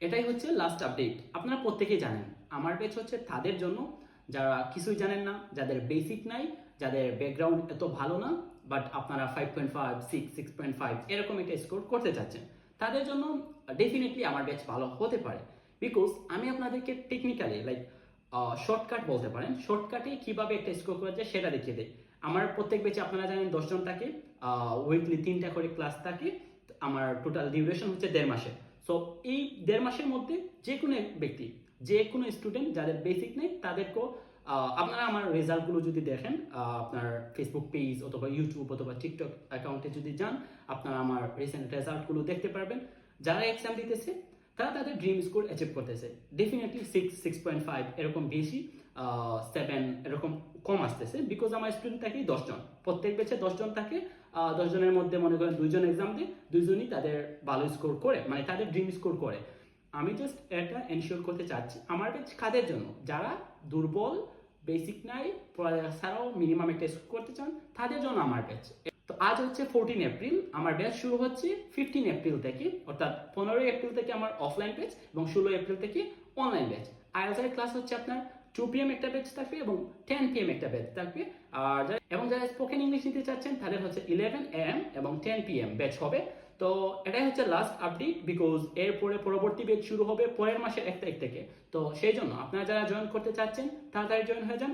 এটাই হচ্ছে last update. আপনারা প্রত্যেকেই জানেন আমার ব্যাচ হচ্ছে তাদের জন্য যারা কিছুই জানেন না, যাদের বেসিক নাই, যাদের ব্যাকগ্রাউন্ড এত ভালো না, বাট আপনারা 5.5 6 6.5 এরকম একটা স্কোর করতে চাচ্ছেন, তাদের জন্য ডেফিনেটলি আমার ব্যাচ ভালো হতে পারে। বিকজ আমি আপনাদেরকে টেকনিক্যালি লাইক শর্টকাট বলতে পারেন, শর্টকাটে কিভাবে একটা স্কোর করা যায় সেটা দেখিয়ে দেয়। আমার প্রত্যেক ব্যাচে আপনারা জানেন 10 জন থাকে, উইকলি 3টা করে ক্লাস থাকে। আমার টোটাল ডিউরেশন হচ্ছে 1.5 মাসের। সো এই 1.5 মাসের মধ্যে যে কোনো ব্যক্তি, যে কোনো স্টুডেন্ট যাদের বেসিক নেই তাদেরকেও আপনারা আমার রেজাল্টগুলো যদি দেখেন, আপনার ফেসবুক পেজ অথবা ইউটিউব অথবা টিকটক অ্যাকাউন্টে যদি যান, আপনারা আমার রিসেন্ট রেজাল্টগুলো দেখতে পারবেন। যারা এক্সাম দিতেছে তারা তাদের ড্রিম স্কোর অ্যাচিভ করতেছে। ডেফিনেটলি 6 6.5 এরকম বেশি, 7 এরকম কম আসতেছে। বিকজ আমার স্টুডেন্ট থাকে 10 জন, প্রত্যেক ব্যাচে 10 জন থাকে। 10 জনের মধ্যে মনে করেন 2 জন এক্সাম দেয়, 2 জনই তাদের ভালো স্কোর করে, মানে তাদের ড্রিম স্কোর করে। আমি জাস্ট এটা এনশিওর করতে চাচ্ছি আমার ব্যাচ কাদের জন্য, যারা দুর্বল, বেসিক নাই, পড়ালেখা ছাড়াও মিনিমাম একটা স্কোর করতে চান, তাদের জন্য আমার ব্যাচ। তো আজ হচ্ছে 14 এপ্রিল, আমার ব্যাচ শুরু হচ্ছে 15 এপ্রিল থেকে, অর্থাৎ 15 এপ্রিল থেকে আমার অফলাইন ব্যাচ এবং 16 এপ্রিল থেকে অনলাইন ব্যাচ। আইএলটিএস এর ক্লাস হচ্ছে আপনার 2 PM একটা ব্যাচ থাকবে এবং 10 PM একটা ব্যাচ থাকবে। আর যারা স্পোকেন ইংলিশ নিতে চাচ্ছেন তাদের হচ্ছে 11 AM এবং 10 PM ব্যাচ হবে। তো এটাই হচ্ছে লাস্ট আপডেট, বিকজ এরপরে পরবর্তী ব্যাচ শুরু হবে পরের মাসের 1 তারিখ থেকে। তো সেই জন্য আপনারা যারা জয়েন করতে চাচ্ছেন তাড়াতাড়ি জয়েন হয়ে যান।